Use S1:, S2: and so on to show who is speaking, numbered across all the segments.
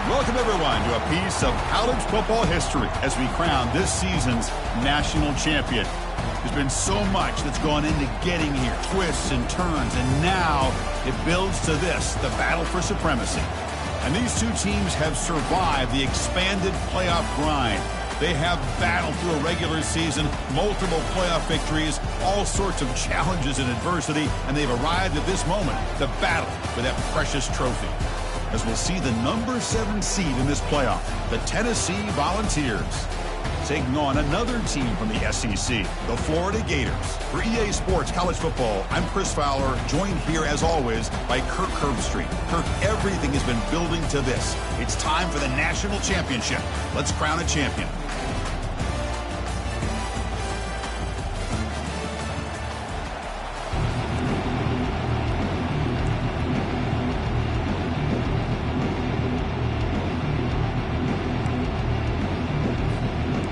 S1: Welcome, everyone, to a piece of college football history as we crown this season's national champion. There's been so much that's gone into getting here, twists and turns, and now it builds to this, the battle for supremacy. And these two teams have survived the expanded playoff grind. They have battled through a regular season, multiple playoff victories, all sorts of challenges and adversity, and they've arrived at this moment, the battle for that precious trophy. As we'll see the number 7 seed in this playoff, the Tennessee Volunteers, taking on another team from the SEC, the Florida Gators. For EA Sports College Football, I'm Chris Fowler, joined here as always by Kirk Herbstreit. Kirk, everything has been building to this. It's time for the national championship. Let's crown a champion.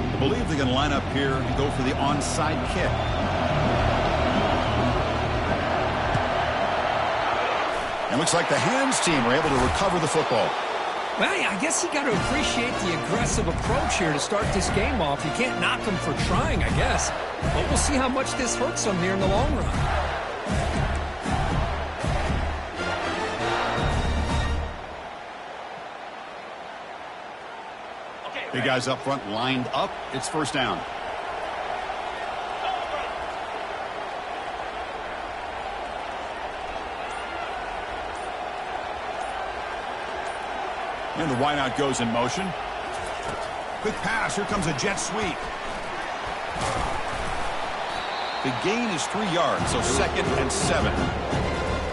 S1: I believe they're going to line up here and go for the onside kick. And looks like the Hams team were able to recover the football.
S2: Well, I guess you got to appreciate the aggressive approach here to start this game off. You can't knock them for trying, I guess. But we'll see how much this hurts them here in the long run.
S1: Big guys up front lined up. It's first down. And the wideout goes in motion. Quick pass. Here comes a jet sweep. The gain is 3 yards, so 2nd and 7.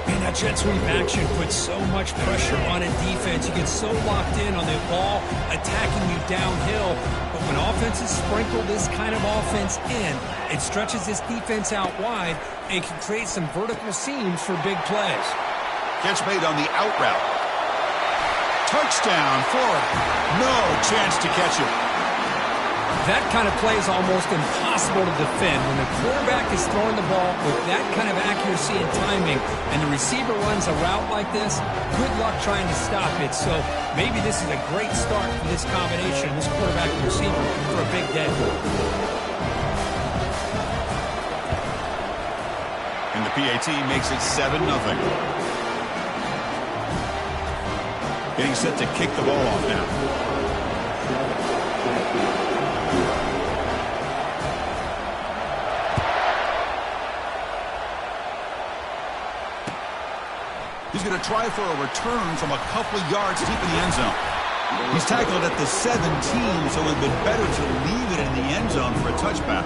S2: Man, that jet sweep action puts so much pressure on a defense. You get so locked in on the ball attacking you downhill. But when offenses sprinkle this kind of offense in, it stretches this defense out wide and can create some vertical seams for big plays.
S1: Catch made on the out route. Touchdown, Florida. No chance to catch it.
S2: That kind of play is almost impossible to defend. When the quarterback is throwing the ball with that kind of accuracy and timing, and the receiver runs a route like this, good luck trying to stop it. So maybe this is a great start for this combination, this quarterback and receiver, for a big day.
S1: And the PAT makes it 7-0. Getting set to kick the ball off now. He's going to try for a return from a couple of yards deep in the end zone. He's tackled at the 17, so it would have been better to leave it in the end zone for a touchback.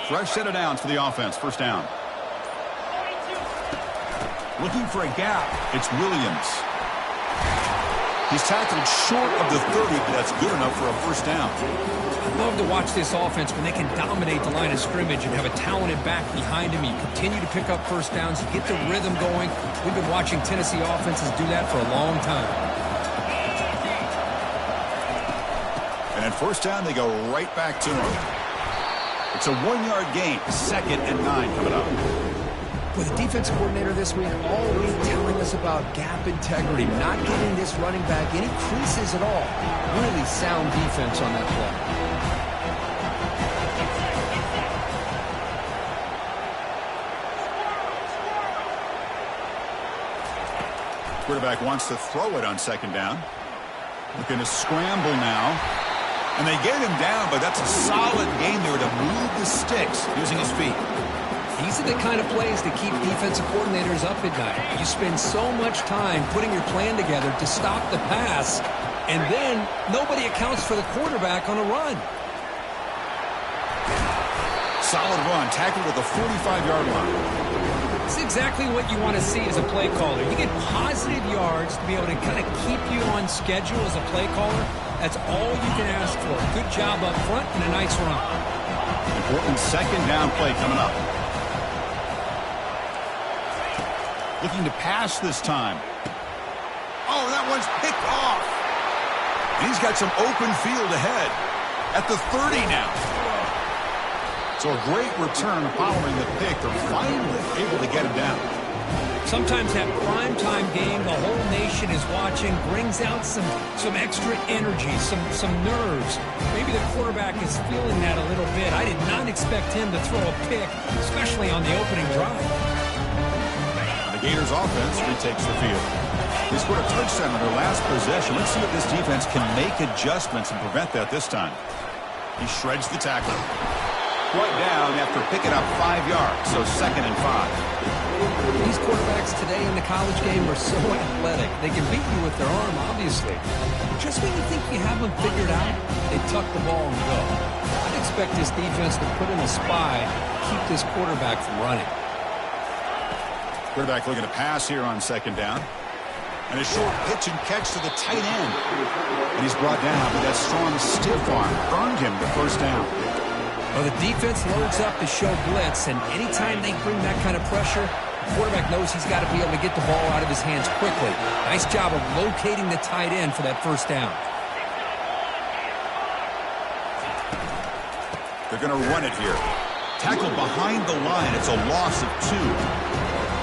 S1: Fresh set of downs for the offense. First down. Looking for a gap. It's Williams. He's tackled short of the 30, but that's good enough for a first down.
S2: I love to watch this offense when they can dominate the line of scrimmage and have a talented back behind him. You continue to pick up first downs, you get the rhythm going. We've been watching Tennessee offenses do that for a long time.
S1: And at first down, they go right back to him. It's a 1-yard gain. 2nd and 9 coming up.
S2: With the defense coordinator this week all week telling us about gap integrity, not giving this running back any creases at all. Really sound defense on that play.
S1: Quarterback wants to throw it on 2nd down. Looking to scramble now. And they get him down, but that's a solid gain there to move the sticks using his feet.
S2: These are the kind of plays that keep defensive coordinators up at night. You spend so much time putting your plan together to stop the pass, and then nobody accounts for the quarterback on a run.
S1: Solid run, tackled at the 45-yard line.
S2: It's exactly what you want to see as a play caller. You get positive yards to be able to kind of keep you on schedule as a play caller. That's all you can ask for. Good job up front and a nice run.
S1: Important 2nd down play coming up. Looking to pass this time. Oh, that one's picked off. And he's got some open field ahead at the 30 now. So a great return following the pick. They're finally able to get him down.
S2: Sometimes that primetime game the whole nation is watching brings out some extra energy, some nerves. Maybe the quarterback is feeling that a little bit. I did not expect him to throw a pick, especially on the opening drive.
S1: The Gators offense retakes the field. They scored a touchdown on their last possession. Let's see if this defense can make adjustments and prevent that this time. He shreds the tackle. Right down after picking up 5 yards, so 2nd and 5.
S2: These quarterbacks today in the college game are so athletic. They can beat you with their arm, obviously. Just when you think you have them figured out, they tuck the ball and go. I'd expect this defense to put in a spy to keep this quarterback from running.
S1: Quarterback looking to pass here on 2nd down. And a short pitch and catch to the tight end. And he's brought down, but that strong stiff arm earned him the 1st down.
S2: Well, the defense loads up to show blitz, and anytime they bring that kind of pressure, the quarterback knows he's got to be able to get the ball out of his hands quickly. Nice job of locating the tight end for that 1st down.
S1: They're going to run it here. Tackled behind the line. It's a loss of 2.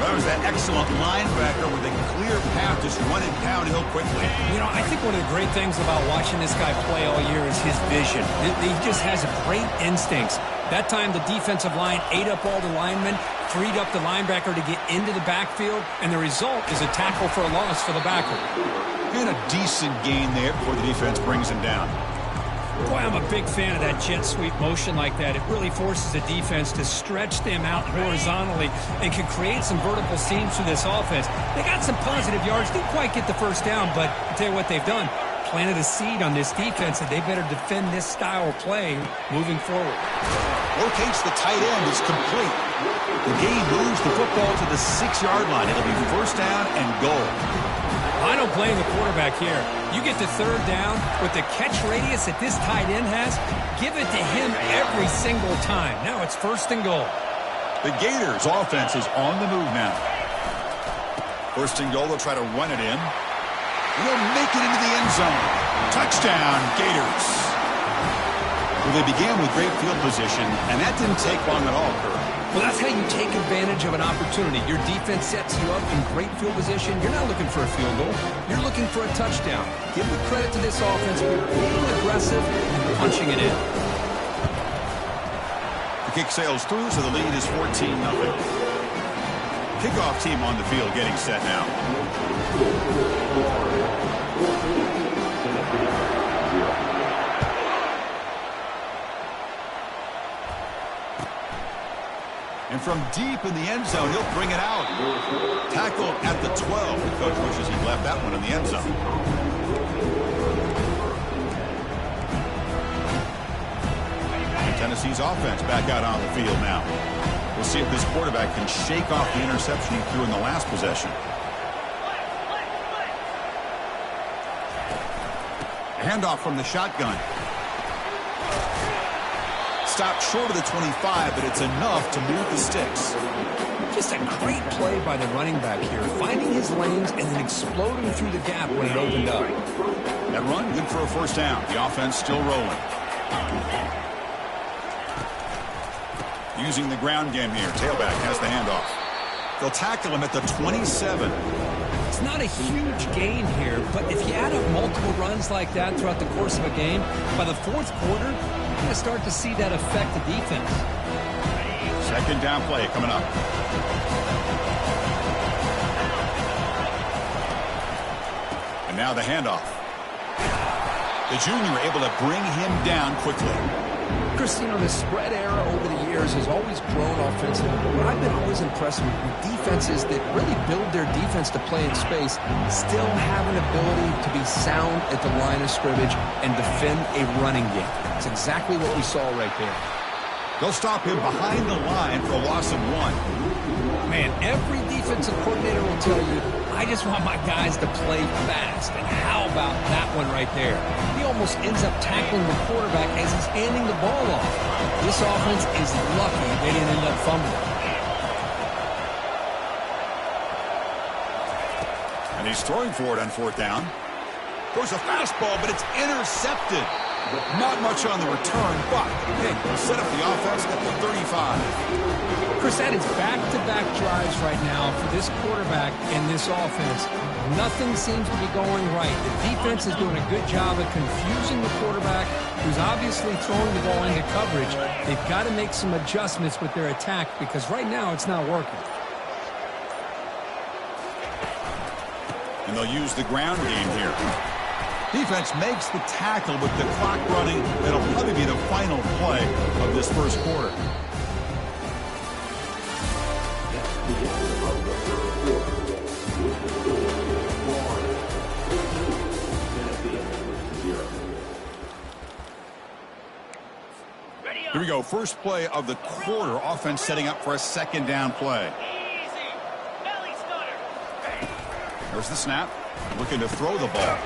S1: That was that excellent linebacker with a clear path just running downhill quickly.
S2: You know, I think one of the great things about watching this guy play all year is his vision. He just has great instincts. That time the defensive line ate up all the linemen, freed up the linebacker to get into the backfield, and the result is a tackle for a loss for the backer.
S1: And a decent gain there before the defense brings him down.
S2: Boy, I'm a big fan of that jet sweep motion like that. It really forces the defense to stretch them out horizontally and can create some vertical seams for this offense. They got some positive yards. Didn't quite get the 1st down, but I'll tell you what they've done. Planted a seed on this defense, and they better defend this style of play moving forward.
S1: Locates the tight end. It's complete. The game moves the football to the 6-yard line. It'll be 1st down and goal.
S2: I don't blame the quarterback here. You get the 3rd down with the catch radius that this tight end has, give it to him every single time. Now it's 1st and goal.
S1: The Gators offense is on the move now. 1st and goal, they'll try to run it in. They'll make it into the end zone. Touchdown, Gators. Well, they began with great field position, and that didn't take long at all, Kurt.
S2: Well, that's how you take advantage of an opportunity. Your defense sets you up in great field position. You're not looking for a field goal. You're looking for a touchdown. Give the credit to this offense for being aggressive and punching it in.
S1: The kick sails through, so the lead is 14-0. Kickoff team on the field getting set now. And from deep in the end zone, he'll bring it out. Tackled at the 12. The coach wishes he left that one in the end zone. And Tennessee's offense back out on the field now. We'll see if this quarterback can shake off the interception he threw in the last possession. Handoff from the shotgun. Stopped short of the 25, but it's enough to move the sticks.
S2: Just a great play by the running back here, finding his lanes and then exploding through the gap when it opened up.
S1: That run, good for a 1st down. The offense still rolling. Using the ground game here. Tailback has the handoff. They'll tackle him at the 27.
S2: It's not a huge gain here, but if you add up multiple runs like that throughout the course of a game, by the 4th quarter, you're going to start to see that affect the defense.
S1: 2nd down play coming up. And now the handoff. The junior able to bring him down quickly.
S2: Chris, you know, the spread era over the years has always grown offensively, but I've been always impressed with defenses that really build their defense to play in space, still have an ability to be sound at the line of scrimmage and defend a running game. That's exactly what we saw right there.
S1: They'll stop him behind the line for a loss of 1.
S2: Man, every defensive coordinator will tell you, I just want my guys to play fast. And how about that one right there? He almost ends up tackling the quarterback as he's handing the ball off. This offense is lucky they didn't end up fumbling.
S1: And he's throwing for it on 4th down. Throws a fastball, but it's intercepted. Not much on the return, but hey, set up the offense at the 35.
S2: Chris, that is back-to-back drives right now for this quarterback and this offense. Nothing seems to be going right. The defense is doing a good job of confusing the quarterback, who's obviously throwing the ball into coverage. They've got to make some adjustments with their attack because right now it's not working.
S1: And they'll use the ground game here. Defense makes the tackle with the clock running. That'll probably be the final play of this first quarter. Here we go. First play of the quarter. Offense setting up for a second down play. There's the snap. Looking to throw the ball.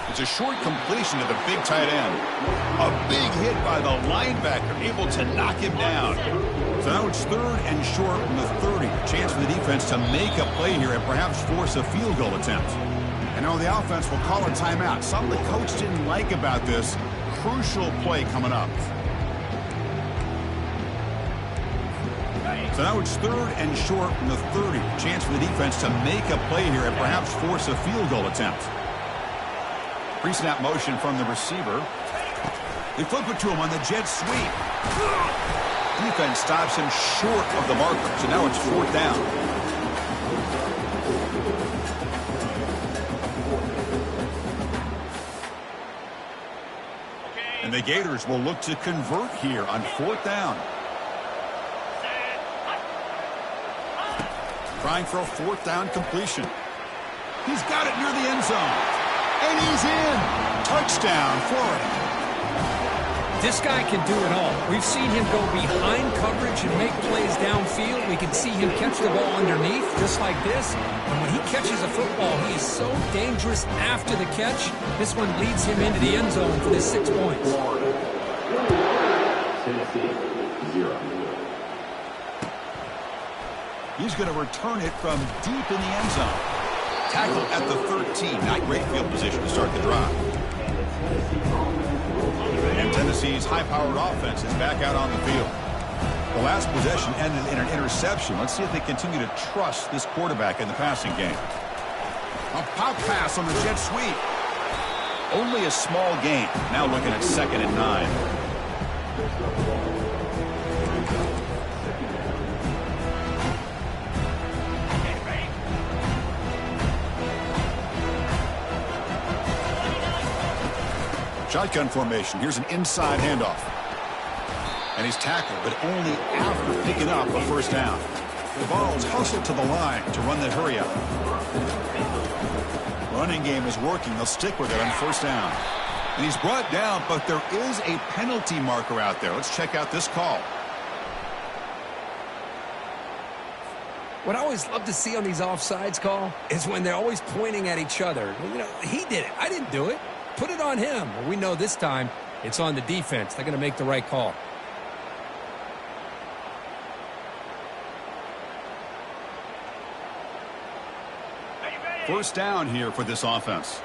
S1: It's a short completion to the big tight end. A big hit by the linebacker, able to knock him down. So now it's third and short from the 30. Chance for the defense to make a play here and perhaps force a field goal attempt. And now the offense will call a timeout. Something the coach didn't like about this. Crucial play coming up. So now it's third and short from the 30. Chance for the defense to make a play here and perhaps force a field goal attempt. Pre-snap motion from the receiver. They flip it to him on the jet sweep. Defense stops him short of the marker. So now it's fourth down. And the Gators will look to convert here on fourth down. Trying for a fourth down completion. He's got it near the end zone. And he's in. Touchdown, Florida.
S2: This guy can do it all. We've seen him go behind coverage and make plays downfield. We can see him catch the ball underneath, just like this. And when he catches a football, he is so dangerous after the catch. This one leads him into the end zone for the 6 points.
S3: Tennessee, 0.
S1: He's going to return it from deep in the end zone. Tackle at the 13. Not great field position to start the drive. And Tennessee's high-powered offense is back out on the field. The last possession ended in an interception. Let's see if they continue to trust this quarterback in the passing game. A pop pass on the jet sweep. Only a small gain. Now looking at 2nd and 9. Shotgun formation. Here's an inside handoff. And he's tackled, but only after picking up a first down. The ball's hustled to the line to run the hurry up. Running game is working. They'll stick with it on first down. And he's brought down, but there is a penalty marker out there. Let's check out this call.
S2: What I always love to see on these offsides call is when they're always pointing at each other. You know, he did it. I didn't do it. Put it on him. Well, we know this time it's on the defense. They're going to make the right call.
S1: First down here for this offense.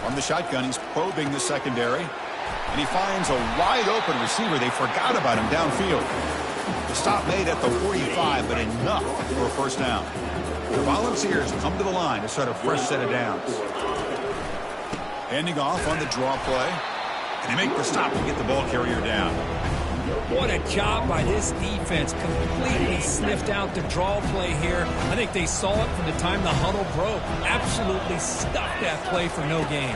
S1: From the shotgun, he's probing the secondary. And he finds a wide-open receiver. They forgot about him downfield. The stop made at the 45, but enough for a first down. The Volunteers come to the line to start a fresh set of downs. Handing off on the draw play. And they make the stop and get the ball carrier down.
S2: What a job by this defense. Completely sniffed out the draw play here. I think they saw it from the time the huddle broke. Absolutely stuffed that play for no gain.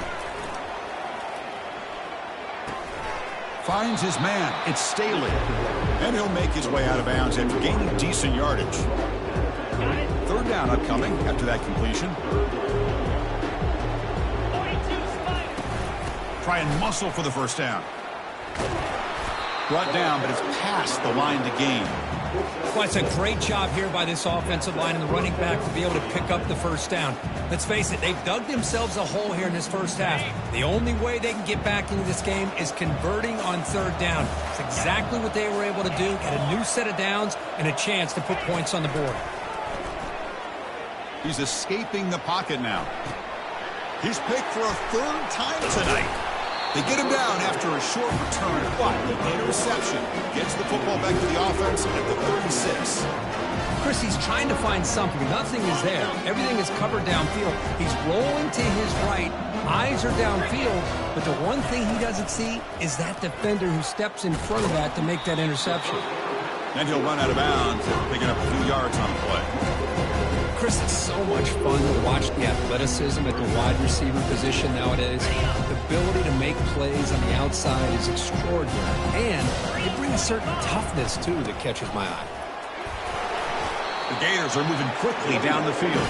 S1: Finds his man. It's Staley. And he'll make his way out of bounds after gaining decent yardage. Third down upcoming after that completion. Try and muscle for the first down. Brought down, but it's past the line to gain.
S2: Well, it's a great job here by this offensive line and the running back to be able to pick up the first down. Let's face it, they've dug themselves a hole here in this first half. The only way they can get back into this game is converting on third down. It's exactly what they were able to do, get a new set of downs and a chance to put points on the board.
S1: He's escaping the pocket now. He's picked for a third time tonight. They get him down after a short return, but the interception gets the football back to the offense at the 36.
S2: Chris, he's trying to find something. Nothing is there. Everything is covered downfield. He's rolling to his right. Eyes are downfield. But the one thing he doesn't see is that defender who steps in front of that to make that interception.
S1: And he'll run out of bounds, picking up a few yards on the play.
S2: Chris, it's so much fun to watch the athleticism at the wide receiver position nowadays. The ability to make plays on the outside is extraordinary. And it brings a certain toughness, too, that catches my eye.
S1: The Gators are moving quickly down the field.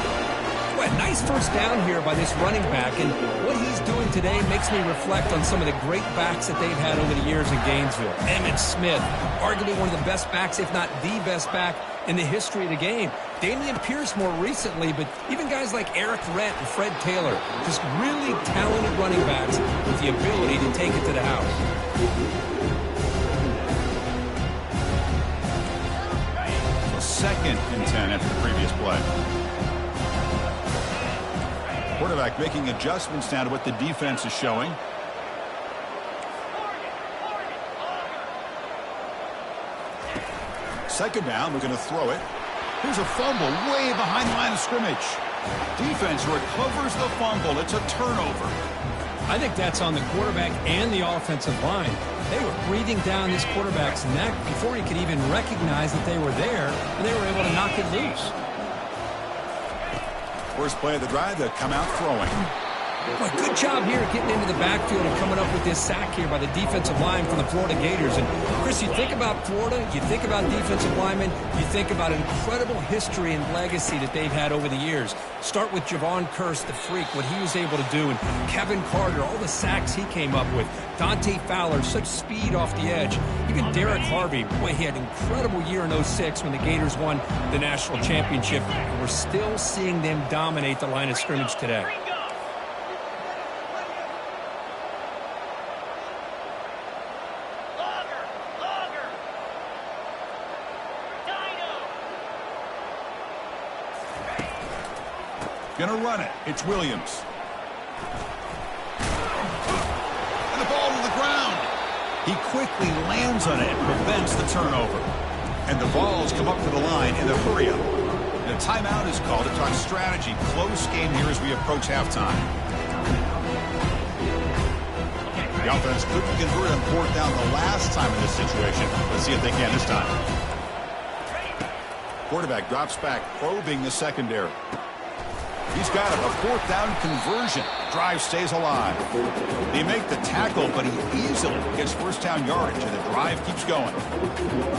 S2: Well, nice first down here by this running back, and what he's doing today makes me reflect on some of the great backs that they've had over the years in Gainesville. Emmitt Smith, arguably one of the best backs, if not the best back in the history of the game. Damian Pierce more recently, but even guys like Eric Rent and Fred Taylor, just really talented running backs with the ability to take it to the house.
S1: Second and 10 after the previous play. Quarterback making adjustments now to what the defense is showing. Second down, we're going to throw it. Here's a fumble way behind the line of scrimmage. Defense recovers the fumble. It's a turnover.
S2: I think that's on the quarterback and the offensive line. They were breathing down this quarterback's neck before he could even recognize that they were there, and they were able to knock it loose.
S1: First play of the drive, they'll come out throwing.
S2: Boy, good job here getting into the backfield and coming up with this sack here by the defensive line from the Florida Gators. And, Chris, you think about Florida, you think about defensive linemen, you think about an incredible history and legacy that they've had over the years. Start with Javon Kearse, the freak, what he was able to do, and Kevin Carter, all the sacks he came up with. Dante Fowler, such speed off the edge. Even Derek Harvey, boy, he had an incredible year in 06 when the Gators won the national championship. And we're still seeing them dominate the line of scrimmage today.
S1: Gonna run it. It's Williams. And the ball to the ground. He quickly lands on it and prevents the turnover. And the balls come up to the line in the hurry-up. And a timeout is called to talk strategy. Close game here as we approach halftime. The offense couldn't convert on fourth down the last time in this situation. Let's see if they can this time. Quarterback drops back, probing the secondary. He's got him, a fourth down conversion. Drive stays alive. They make the tackle, but he easily gets first down yardage, and the drive keeps going.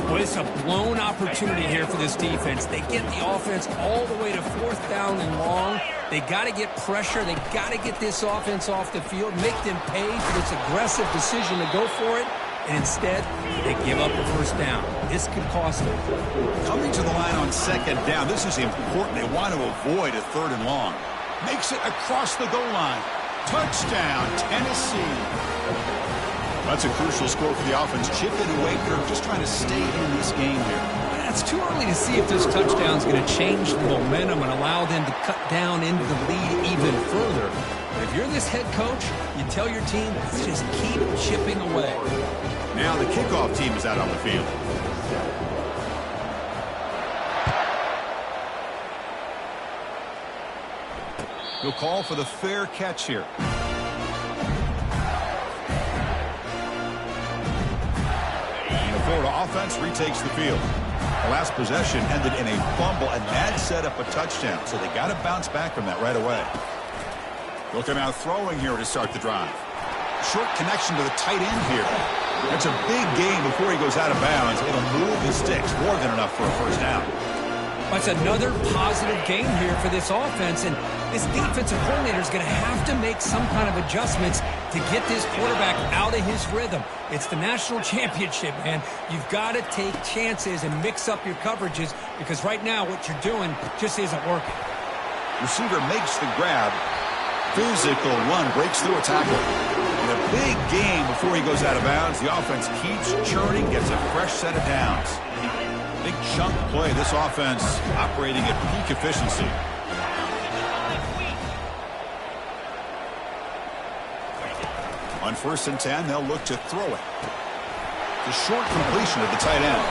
S2: Well, it's a blown opportunity here for this defense. They get the offense all the way to fourth down and long. They got to get pressure. They got to get this offense off the field, make them pay for this aggressive decision to go for it. And instead, they give up the first down. This could cost them.
S1: Coming to the line on second down, this is important. They want to avoid a third and long. Makes it across the goal line. Touchdown, Tennessee. That's a crucial score for the offense. Chipping away here, just trying to stay in this game here.
S2: It's too early to see if this touchdown is going to change the momentum and allow them to cut down into the lead even further. But if you're this head coach, you tell your team, just keep chipping away.
S1: Now the kickoff team is out on the field. He'll call for the fair catch here. And the Florida offense retakes the field. The last possession ended in a fumble, and that set up a touchdown. So they got to bounce back from that right away. Looking out throwing here to start the drive. Short connection to the tight end here. That's a big gain before he goes out of bounds. It'll move his sticks, more than enough for a first down.
S2: That's another positive gain here for this offense, and this defensive coordinator is going to have to make some kind of adjustments to get this quarterback out of his rhythm. It's the national championship, man. You've got to take chances and mix up your coverages, because right now what you're doing just isn't working.
S1: Receiver makes the grab. Physical run, breaks through a tackle. In a big game before he goes out of bounds, the offense keeps churning, gets a fresh set of downs. Big chunk play. This offense operating at peak efficiency. On 1st and 10, they'll look to throw it. The short completion of the tight end.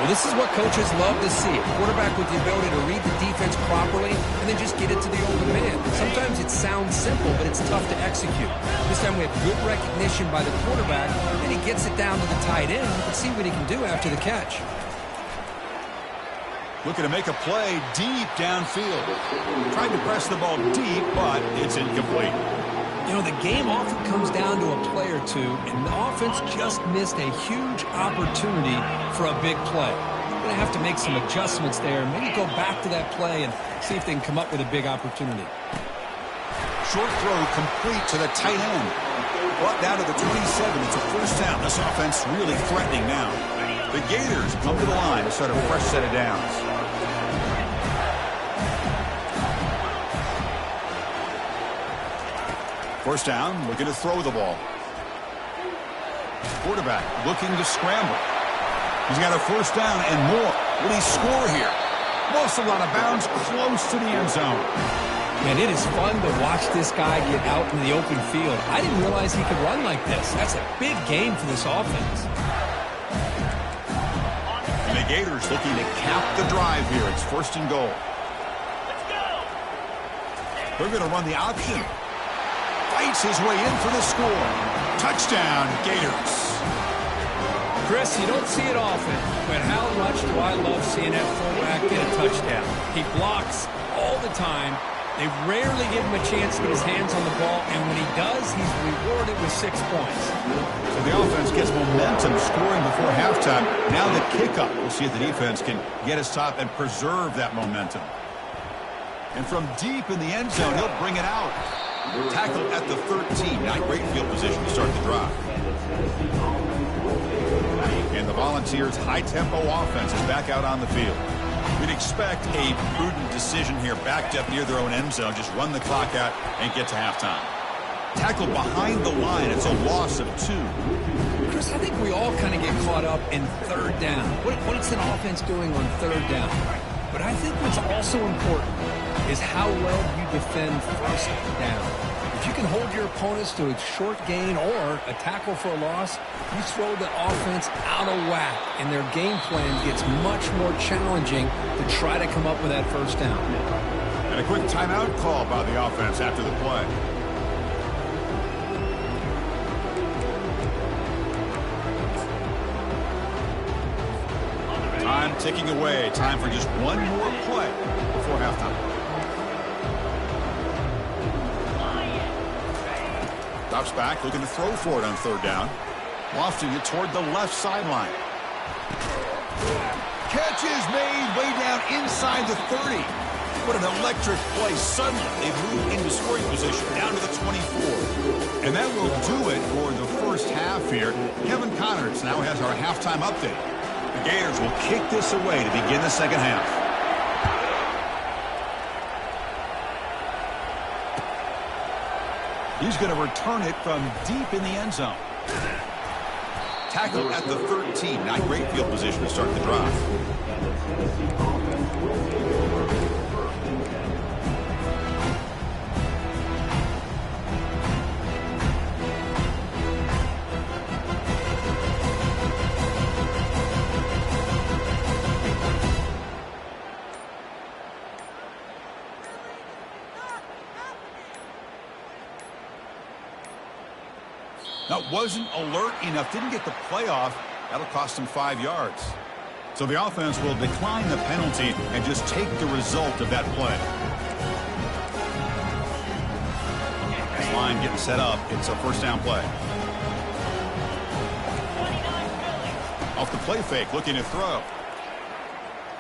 S2: Well, this is what coaches love to see. A quarterback with the ability to read the defense properly and then just get it to the open man. Sometimes it sounds simple, but it's tough to execute. This time we have good recognition by the quarterback, and he gets it down to the tight end. Let's see what he can do after the catch.
S1: Looking to make a play deep downfield. Tried to press the ball deep, but it's incomplete.
S2: You know, the game often comes down to a play or two, and the offense just missed a huge opportunity for a big play. They're going to have to make some adjustments there, maybe go back to that play and see if they can come up with a big opportunity.
S1: Short throw complete to the tight end. Brought down to the 27. It's a first down. This offense really threatening now. The Gators come to the line to start a fresh set of downs. First down, looking to throw the ball. Quarterback looking to scramble. He's got a first down and more. Will he score here? Most a lot of bounds close to the end zone.
S2: Man, it is fun to watch this guy get out in the open field. I didn't realize he could run like this. That's a big game for this offense.
S1: And the Gators looking to cap the drive here. It's 1st and goal. They're going to run the option. Fights his way in for the score. Touchdown, Gators.
S2: Chris, you don't see it often, but how much do I love seeing that fullback get a touchdown? He blocks all the time. They rarely give him a chance to get his hands on the ball, and when he does, he's rewarded with 6 points.
S1: So the offense gets momentum scoring before halftime. Now the kickoff. We'll see if the defense can get his top and preserve that momentum. And from deep in the end zone, he'll bring it out. Tackle at the 13. Not great field position to start the drive. And the Volunteers' high-tempo offense is back out on the field. We'd expect a prudent decision here, backed up near their own end zone. Just run the clock out and get to halftime. Tackle behind the line. It's a loss of 2.
S2: Chris, I think we all kind of get caught up in 3rd down. What is an offense doing on 3rd down? But I think what's also important is how well you defend 1st down. If you can hold your opponents to a short gain or a tackle for a loss, you throw the offense out of whack, and their game plan gets much more challenging to try to come up with that 1st down.
S1: And a quick timeout call by the offense after the play. Time ticking away. Time for just one more play before halftime. Drops back, looking to throw for it on 3rd down. Lofting it toward the left sideline. Catch is made way down inside the 30. What an electric play. Suddenly, they've moved into scoring position down to the 24. And that will do it for the first half here. Kevin Connors now has our halftime update. The Gators will kick this away to begin the second half. He's going to return it from deep in the end zone. Tackle at the 13. Not great field position to start the drive. Now, wasn't alert enough, didn't get the play off. That'll cost him 5 yards. So the offense will decline the penalty and just take the result of that play. This line getting set up. It's a 1st down play. Off the play fake, looking to throw.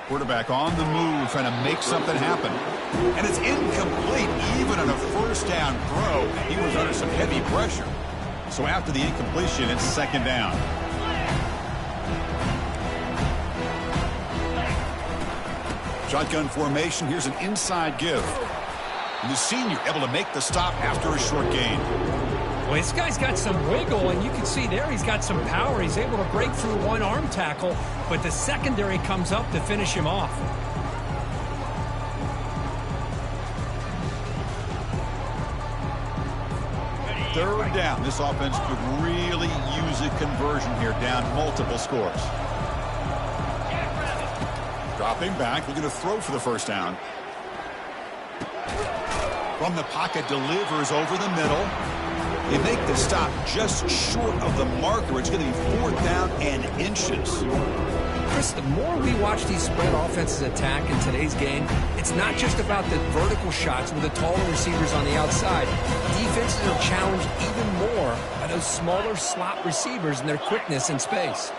S1: Quarterback on the move, trying to make something happen. And it's incomplete, even on a 1st down throw. He was under some heavy pressure. So after the incompletion, it's 2nd down. Shotgun formation. Here's an inside give. And the senior able to make the stop after a short gain.
S2: Well, this guy's got some wiggle, and you can see there he's got some power. He's able to break through one arm tackle, but the secondary comes up to finish him off.
S1: Third down. This offense could really use a conversion here, down multiple scores. Dropping back, looking to throw for the first down. From the pocket, delivers over the middle. They make the stop just short of the marker. It's going to be 4th down and inches.
S2: Chris, the more we watch these spread offenses attack in today's game, it's not just about the vertical shots with the taller receivers on the outside. Defenses are challenged even more by those smaller slot receivers and their quickness in space.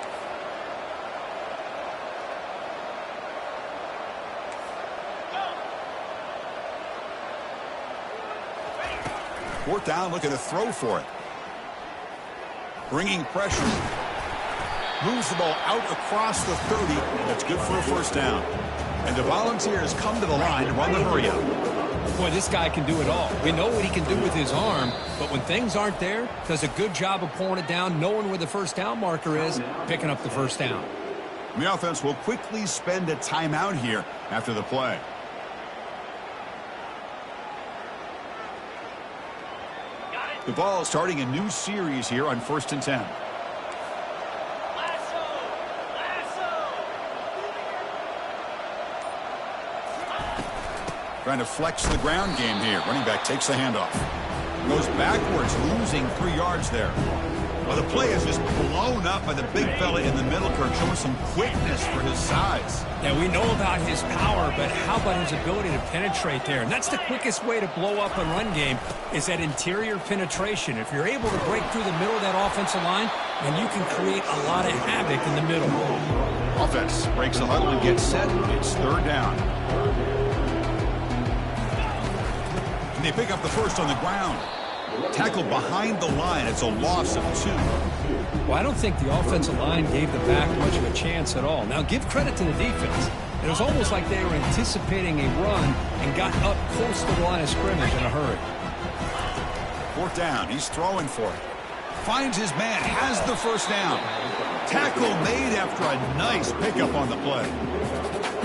S1: Fourth down, looking to throw for it. Bringing pressure. Moves the ball out across the 30. That's good for a first down. And the Volunteers come to the line to run the hurry up.
S2: Boy, this guy can do it all. We know what he can do with his arm, but when things aren't there, does a good job of pulling it down, knowing where the first down marker is, picking up the first down.
S1: The offense will quickly spend a timeout here after the play. The ball starting a new series here on 1st and 10. Trying to flex the ground game here. Running back takes the handoff. Goes backwards, losing 3 yards there. Well, the play is just blown up by the big fella in the middle, Kirk, showing some quickness for his size.
S2: Yeah, we know about his power, but how about his ability to penetrate there? And that's the quickest way to blow up a run game, is that interior penetration. If you're able to break through the middle of that offensive line, then you can create a lot of havoc in the middle.
S1: Offense breaks the huddle and gets set. It's 3rd down. And they pick up the first on the ground. Tackled behind the line. It's a loss of 2.
S2: Well, I don't think the offensive line gave the back much of a chance at all. Now, give credit to the defense. It was almost like they were anticipating a run and got up close to the line of scrimmage in a hurry.
S1: 4th down. He's throwing for it. Finds his man. Has the first down. Tackle made after a nice pickup on the play.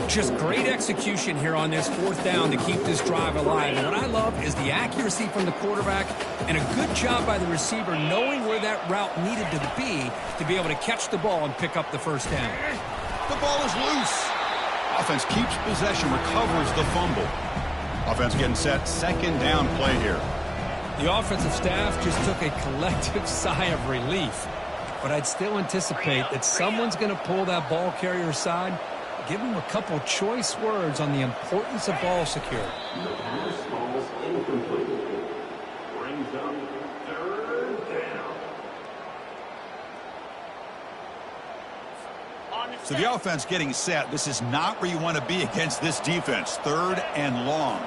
S2: Just great execution here on this 4th down to keep this drive alive. And what I love is the accuracy from the quarterback and a good job by the receiver knowing where that route needed to be able to catch the ball and pick up the first down.
S1: The ball is loose. Offense keeps possession, recovers the fumble. Offense getting set, 2nd down play here.
S2: The offensive staff just took a collective sigh of relief. But I'd still anticipate that someone's going to pull that ball carrier aside. Give him a couple choice words on the importance of ball security.
S3: The pass falls incomplete. Brings up 3rd down.
S1: So the offense getting set. This is not where you want to be against this defense. 3rd and long.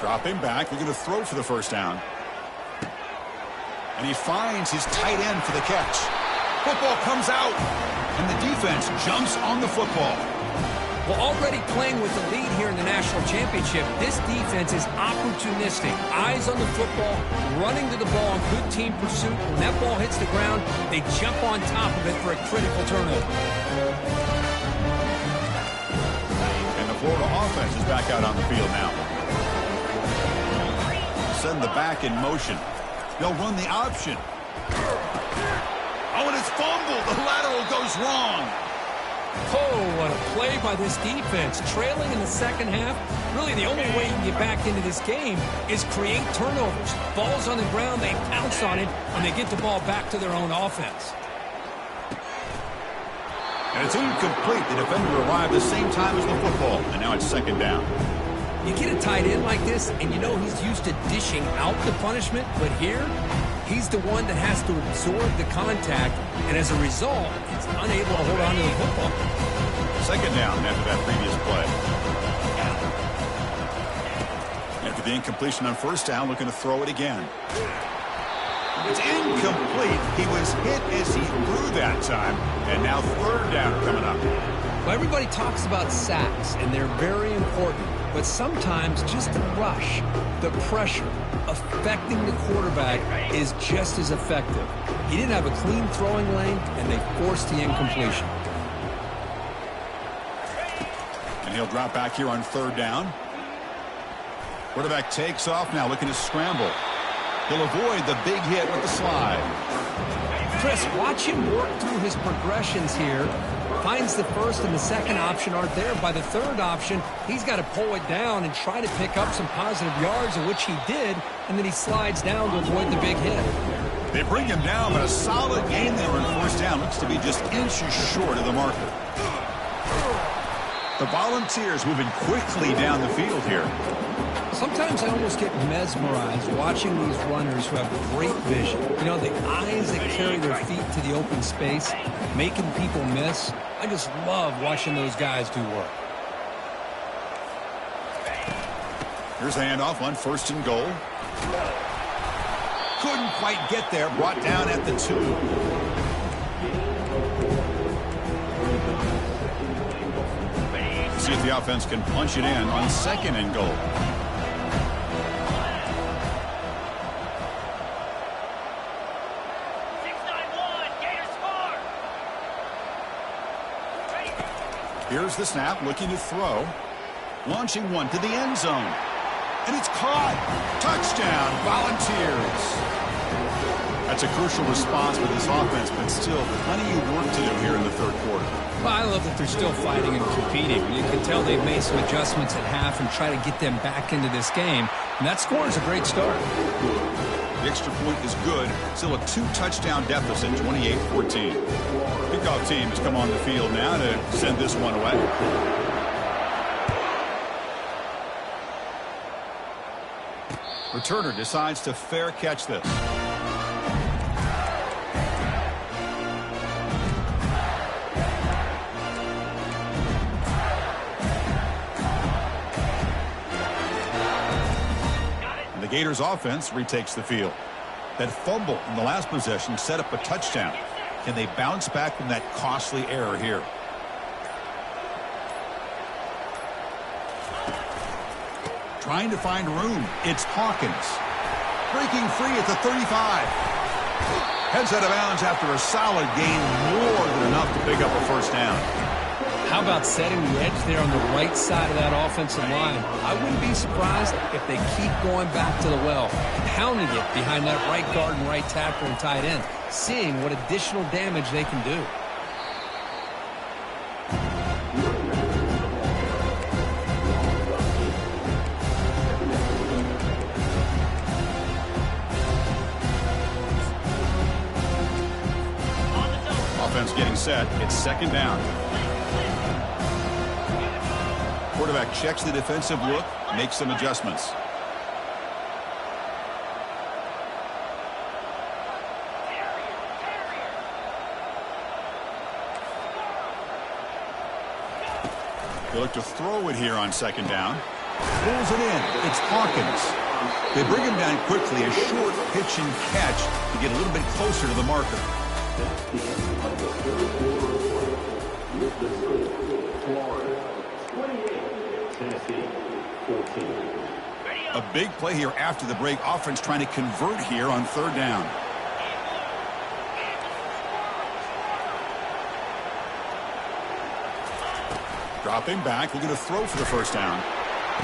S1: Dropping back, they're going to throw for the first down. And he finds his tight end for the catch. Football comes out, and the defense jumps on the football.
S2: Well, already playing with the lead here in the national championship, this defense is opportunistic. Eyes on the football, running to the ball in good team pursuit. When that ball hits the ground, they jump on top of it for a critical turnover.
S1: And the Florida offense is back out on the field now. Send the back in motion. They'll run the option. Oh, and it's fumbled. The lateral goes wrong.
S2: Oh, what a play by this defense. Trailing in the 2nd half. Really, the only way you can get back into this game is create turnovers. Ball's on the ground, they pounce on it, and they get the ball back to their own offense.
S1: And it's incomplete. The defender arrived the same time as the football, and now it's 2nd down.
S2: You get a tight end like this, and you know he's used to dishing out the punishment, but here, he's the one that has to absorb the contact, and as a result, he's unable to hold on to the football.
S1: 2nd down after that previous play. After the incompletion on 1st down, looking to throw it again. It's incomplete. He was hit as he threw that time, and now 3rd down coming up.
S2: Well, everybody talks about sacks, and they're very important. but sometimes just the rush, the pressure, affecting the quarterback is just as effective. He didn't have a clean throwing lane, and they forced the incompletion.
S1: And he'll drop back here on third down. Quarterback takes off now, looking to scramble. He'll avoid the big hit with the slide.
S2: Chris, watch him work through his progressions here. Finds the first and the second option aren't there. By the third option, he's got to pull it down and try to pick up some positive yards, in which he did, and then he slides down to avoid the big hit.
S1: They bring him down, but a solid gain there on first down. Looks to be just inches short of the marker. The Volunteers moving quickly down the field here.
S2: Sometimes I almost get mesmerized watching these runners who have great vision. You know, the eyes that carry their feet to the open space, making people miss. I just love watching those guys do work.
S1: Here's the handoff on first and goal. Couldn't quite get there. Brought down at the 2. See if the offense can punch it in on second and goal. Here's the snap, looking to throw. Launching one to the end zone. And it's caught. Touchdown, Volunteers. That's a crucial response with this offense, but still plenty of work to do here in the third quarter.
S2: Well, I love that they're still fighting and competing. You can tell they've made some adjustments at half and try to get them back into this game. And that score is a great start.
S1: The extra point is good. Still a 2-touchdown deficit, 28-14. Kickoff team has come on the field now to send this one away. Returner decides to fair catch this. And the Gators offense retakes the field. That fumble in the last possession set up a touchdown. Can they bounce back from that costly error here? Trying to find room. It's Hawkins. Breaking free at the 35. Heads out of bounds after a solid gain, more than enough to pick up a first down.
S2: How about setting the edge there on the right side of that offensive line? I wouldn't be surprised if they keep going back to the well, pounding it behind that right guard and right tackle and tight end, seeing what additional damage they can do.
S1: Offense getting set. It's second down. Quarterback checks the defensive look, makes some adjustments. They look to throw it here on second down. Pulls it in. It's Hawkins. They bring him down quickly. A short pitch and catch to get a little bit closer to the marker. A big play here after the break. Offense trying to convert here on third down. Dropping back, looking to throw for the first down.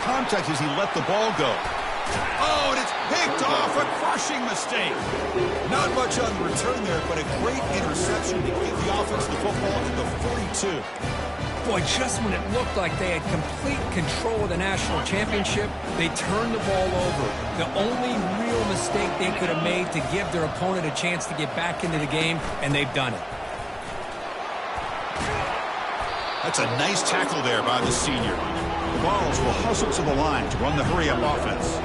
S1: Contact as he let the ball go. Oh, and it's picked off. A crushing mistake. Not much on the return there, but a great interception to keep the offense the football at the 42.
S2: Boy, just when it looked like they had complete control of the national championship, they turned the ball over. The only real mistake they could have made to give their opponent a chance to get back into the game, and they've done it.
S1: That's a nice tackle there by the senior. The Vols will hustle to the line to run the hurry-up offense.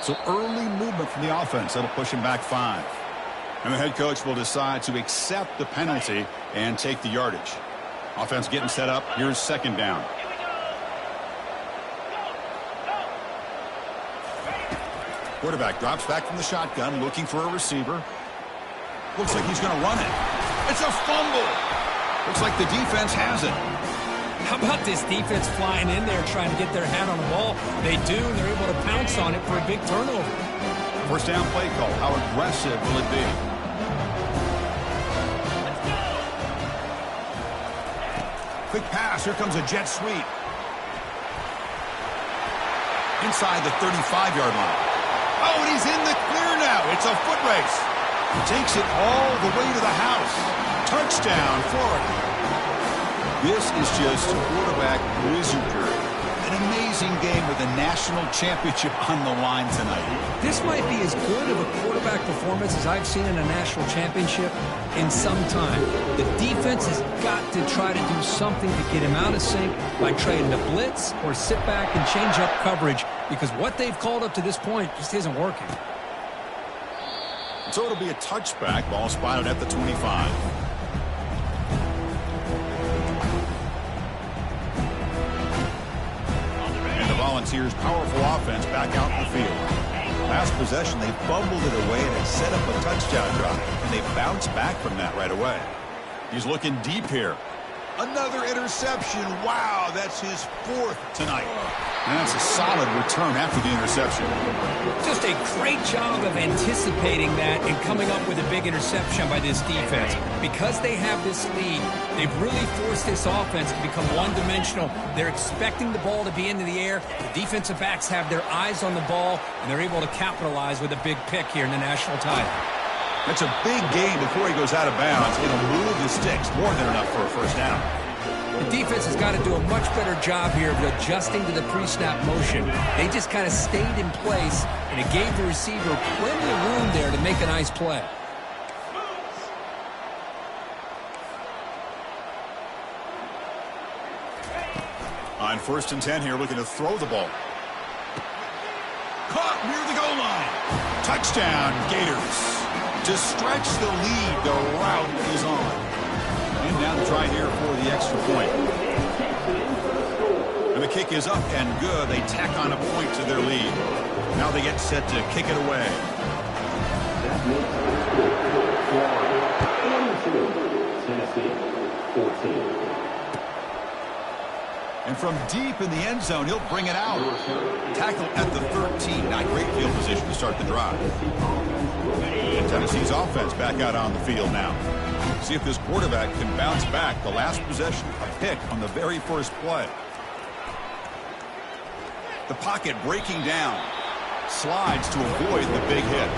S1: So early movement from the offense. That'll push him back 5. And the head coach will decide to accept the penalty and take the yardage. Offense getting set up. Here's second down. Quarterback drops back from the shotgun, looking for a receiver. Looks like he's going to run it. It's a fumble. Looks like the defense has it.
S2: How about this defense flying in there trying to get their hand on the ball? They do, and they're able to pounce on it for a big turnover.
S1: First down play call. How aggressive will it be? Quick pass. Here comes a jet sweep. Inside the 35-yard line. Oh, and he's in the clear now. It's a foot race. He takes it all the way to the house. Touchdown, Florida. This is just quarterback wizardry. An amazing game with a national championship on the line tonight.
S2: This might be as good of a quarterback performance as I've seen in a national championship in some time. The defense has got to try to do something to get him out of sync by trying to blitz or sit back and change up coverage, because what they've called up to this point just isn't working.
S1: So it'll be a touchback. Ball spotted at the 25. And the Volunteers' powerful offense back out in the field. Last possession, they fumbled it away and it set up a touchdown drive. And they bounced back from that right away. He's looking deep here. Another interception. Wow, that's his 4th tonight. And that's a solid return after the interception.
S2: Just a great job of anticipating that and coming up with a big interception by this defense. Because they have this lead, they've really forced this offense to become one-dimensional. They're expecting the ball to be into the air. The defensive backs have their eyes on the ball, and they're able to capitalize with a big pick here in the national title.
S1: That's a big gain before he goes out of bounds. It'll move the sticks, more than enough for a first down.
S2: The defense has got to do a much better job here of adjusting to the pre-snap motion. They just kind of stayed in place, and it gave the receiver plenty of room there to make a nice play.
S1: On 1st and 10 here, looking to throw the ball. Caught near the goal line. Touchdown, Gators. To stretch the lead, the route is on. And now to try here for the extra point. And the kick is up and good. They tack on a point to their lead. Now they get set to kick it away.
S3: Tennessee, 14.
S1: And from deep in the end zone, he'll bring it out. Tackle at the 13. Not great field position to start the drive. And Tennessee's offense back out on the field now. See if this quarterback can bounce back. The last possession, a pick on the very first play. The pocket breaking down. Slides to avoid the big hit.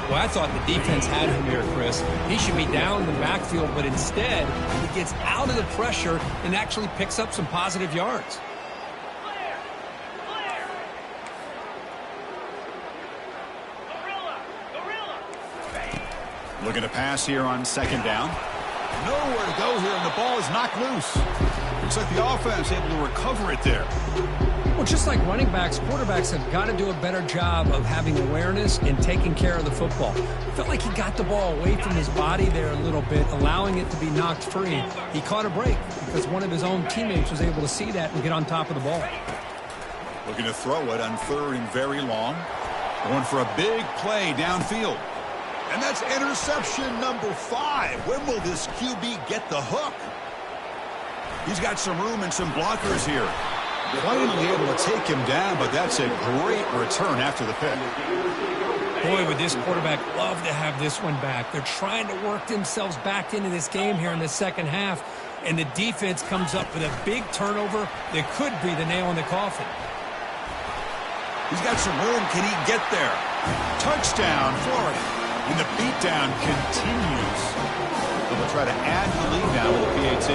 S2: Well, I thought the defense had him here, Chris. He should be down in the backfield, but instead, he gets out of the pressure and actually picks up some positive yards.
S1: Looking to pass here on 2nd down. Nowhere to go here, and the ball is knocked loose. Looks like the offense able to recover it there.
S2: Well, just like running backs, quarterbacks have got to do a better job of having awareness and taking care of the football. I felt like he got the ball away from his body there a little bit, allowing it to be knocked free. He caught a break because one of his own teammates was able to see that and get on top of the ball.
S1: Looking to throw it on 3rd and very long. Going for a big play downfield. And that's interception number 5. When will this QB get the hook? He's got some room and some blockers here. Finally able to take him down, but that's a great return after the pick.
S2: Boy, would this quarterback love to have this one back. They're trying to work themselves back into this game here in the second half, and the defense comes up with a big turnover that could be the nail in the coffin.
S1: He's got some room. Can he get there? Touchdown, Florida. And the beatdown continues. They'll try to add the lead now with a PAT.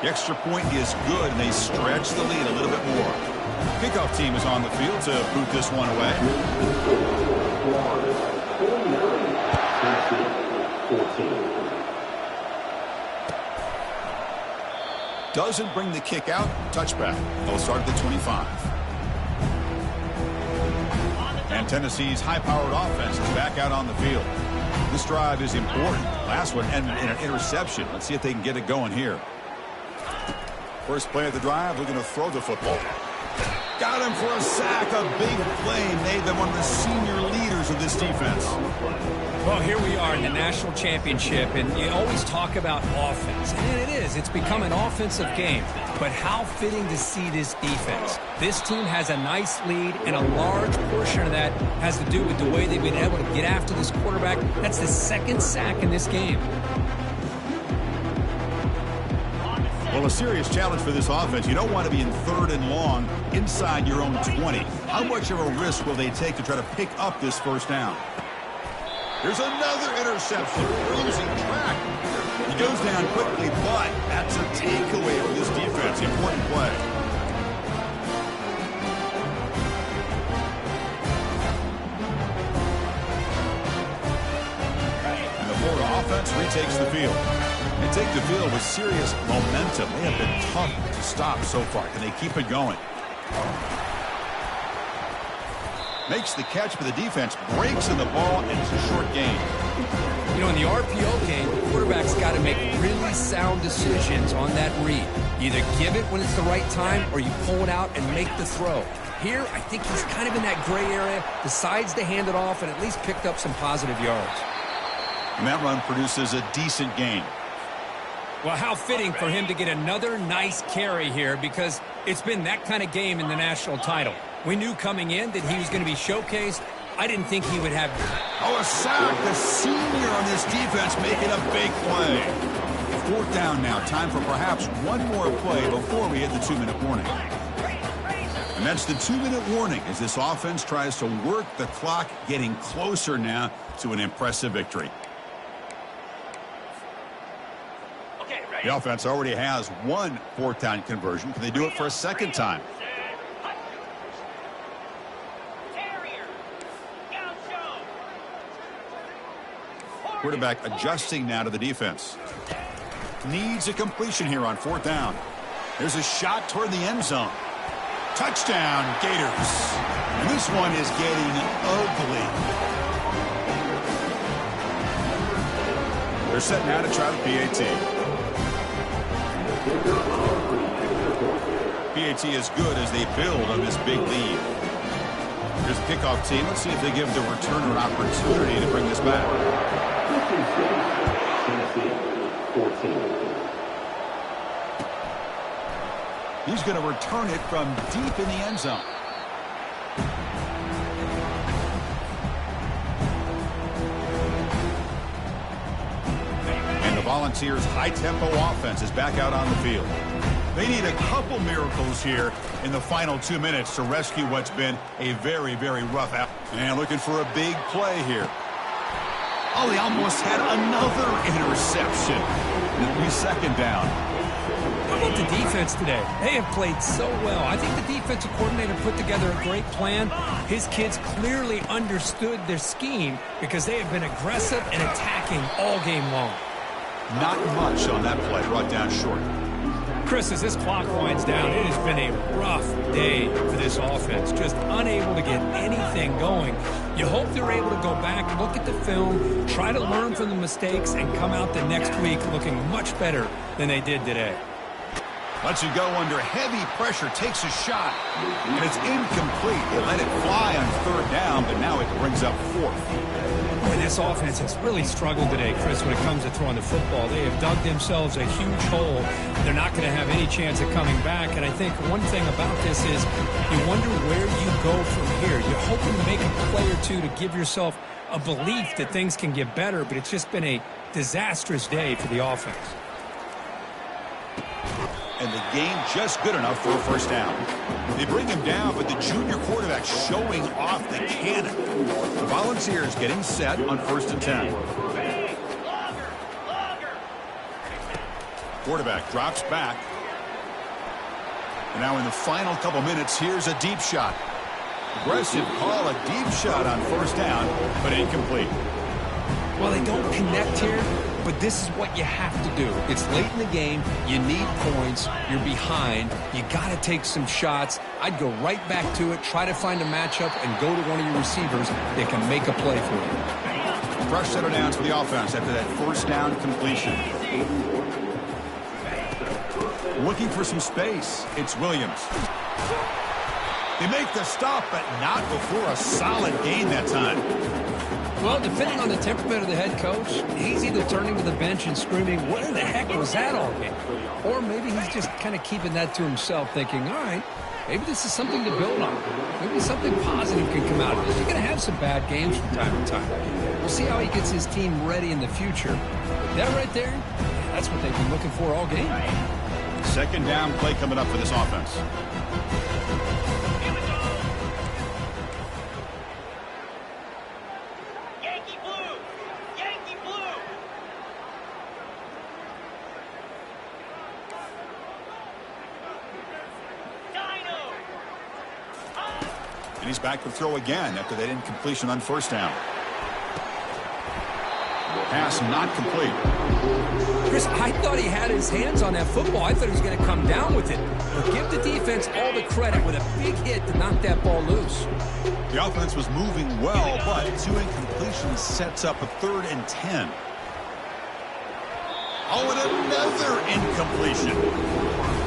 S1: The extra point is good, and they stretch the lead a little bit more. Kickoff team is on the field to boot this one away. 14. Doesn't bring the kick out. Touchback. They'll start at the 25. And Tennessee's high-powered offense is back out on the field. This drive is important. Last one ended in an interception. Let's see if they can get it going here. First play of the drive, looking to throw the football. Got him for a sack. A big play made them one of the senior leaders of this defense.
S2: Well, here we are in the national championship, and you always talk about offense. And it is. It's become an offensive game. But how fitting to see this defense. This team has a nice lead, and a large portion of that has to do with the way they've been able to get after this quarterback. That's the second sack in this game.
S1: Well, a serious challenge for this offense. You don't want to be in 3rd and long inside your own 20. How much of a risk will they take to try to pick up this first down? There's another interception. They're losing track. He goes down quickly, but that's a takeaway for this defense. Important play. And the Florida offense retakes the field. They take the field with serious momentum. They have been tough to stop so far. Can they keep it going? Makes the catch for the defense, breaks in the ball, and it's a short gain.
S2: You know, in the RPO game, the quarterback's got to make really sound decisions on that read. You either give it when it's the right time, or you pull it out and make the throw. Here, I think he's kind of in that gray area, decides to hand it off, and at least picked up some positive yards.
S1: And that run produces a decent gain.
S2: Well, how fitting for him to get another nice carry here, because it's been that kind of game in the national title. We knew coming in that he was going to be showcased. I didn't think he would have...
S1: Oh, a sack. The senior on this defense making a big play. 4th down now. Time for perhaps one more play before we hit the 2-minute warning. And that's the 2-minute warning as this offense tries to work the clock, getting closer now to an impressive victory. The offense already has one 4th down conversion. Can they do it for a second time? Quarterback adjusting now to the defense. Needs a completion here on 4th down. There's a shot toward the end zone. Touchdown, Gators. And this one is getting ugly. They're set now to try the PAT. PAT is good as they build on this big lead. Here's the kickoff team. Let's see if they give the returner an opportunity to bring this back. He's going to return it from deep in the end zone. And the Volunteers' high-tempo offense is back out on the field. They need a couple miracles here in the final 2 minutes to rescue what's been a very, very rough out. And looking for a big play here. Oh, they almost had another interception. It'll be 2nd down.
S2: How about the defense today? They have played so well. I think the defensive coordinator put together a great plan. His kids clearly understood their scheme because they have been aggressive and attacking all game long.
S1: Not much on that play, brought down short.
S2: Chris, as this clock winds down, it has been a rough day for this offense. Just unable to get anything going. You hope they're able to go back, look at the film, try to learn from the mistakes, and come out the next week looking much better than they did today.
S1: Lets it go under heavy pressure, takes a shot, and it's incomplete. They let it fly on 3rd down, but now it brings up 4th.
S2: Boy, this offense has really struggled today, Chris, when it comes to throwing the football. They have dug themselves a huge hole. They're not going to have any chance of coming back. And I think one thing about this is you wonder where you go from here. You're hoping to make a play or two to give yourself a belief that things can get better, but it's just been a disastrous day for the offense.
S1: And the game just good enough for a 1st down. They bring him down, but the junior quarterback showing off the cannon. The Volunteers getting set on 1st and 10. Quarterback drops back. And now in the final couple minutes, here's a deep shot. Aggressive call, a deep shot on 1st down, but incomplete.
S2: Well, they don't connect here, but this is what you have to do. It's late in the game. You need points. You're behind. You got to take some shots. I'd go right back to it, try to find a matchup, and go to one of your receivers that can make a play for you.
S1: Fresh set of downs for the offense after that 1st down completion. Looking for some space. It's Williams. They make the stop, but not before a solid gain that time.
S2: Well, depending on the temperament of the head coach, he's either turning to the bench and screaming, where the heck was that all game? Or maybe he's just kind of keeping that to himself, thinking, all right, maybe this is something to build on. Maybe something positive can come out of this. You're going to have some bad games from time to time. We'll see how he gets his team ready in the future. That right there, that's what they've been looking for all game.
S1: Second down play coming up for this offense.
S4: Yankee blue! Yankee blue! Dino!
S1: And he's back to throw again after that incompletion on first down. Pass not complete.
S2: Chris, I thought he had his hands on that football. I thought he was going to come down with it. But give the defense all the credit with a big hit to knock that ball loose.
S1: The offense was moving well, but two incompletions sets up a 3rd and 10. Oh, and another incompletion.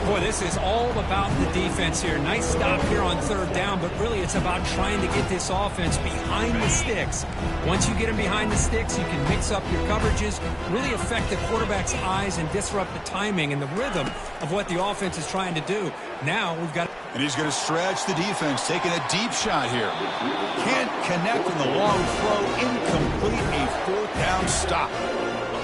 S2: Boy, this is all about the defense here. Nice stop here on 3rd down, but really it's about trying to get this offense behind the sticks. Once you get them behind the sticks, you can mix up your coverages, really affect the quarterback's eyes and disrupt the timing and the rhythm of what the offense is trying to do. Now we've got...
S1: And he's going to stretch the defense, taking a deep shot here. Can't connect on the long throw. Incomplete, a 4th down stop.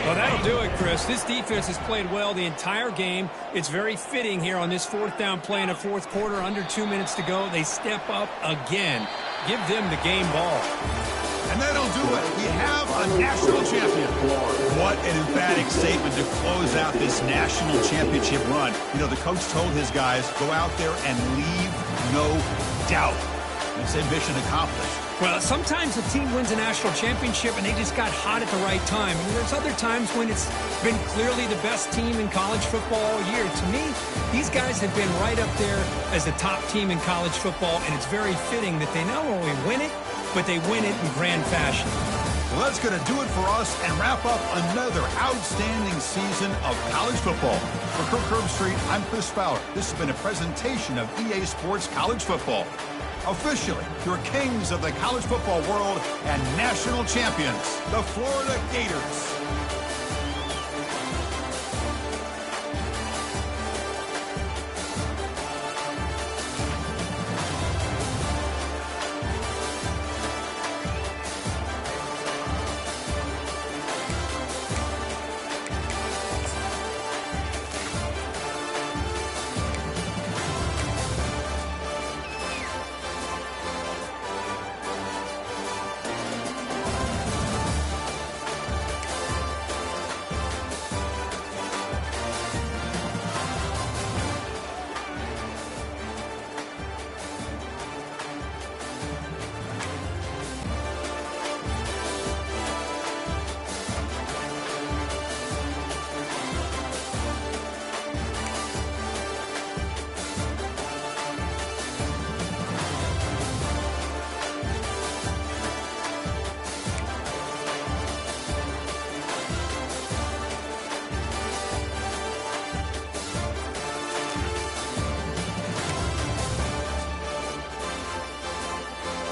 S2: Well, that'll do it, Chris. This defense has played well the entire game. It's very fitting here on this 4th down play in the 4th quarter. Under 2 minutes to go. They step up again. Give them the game ball.
S1: And that'll do it. We have a national champion. What an emphatic statement to close out this national championship run. You know, the coach told his guys, go out there and leave no doubt. He said mission accomplished.
S2: Well, sometimes a team wins a national championship and they just got hot at the right time. And there's other times when it's been clearly the best team in college football all year. To me, these guys have been right up there as the top team in college football, and it's very fitting that they not only win it, but they win it in grand fashion.
S1: Well, that's going to do it for us and wrap up another outstanding season of college football. For Kirk Herbstreit, I'm Chris Fowler. This has been a presentation of EA Sports College Football. Officially, your kings of the college football world and national champions, the Florida Gators.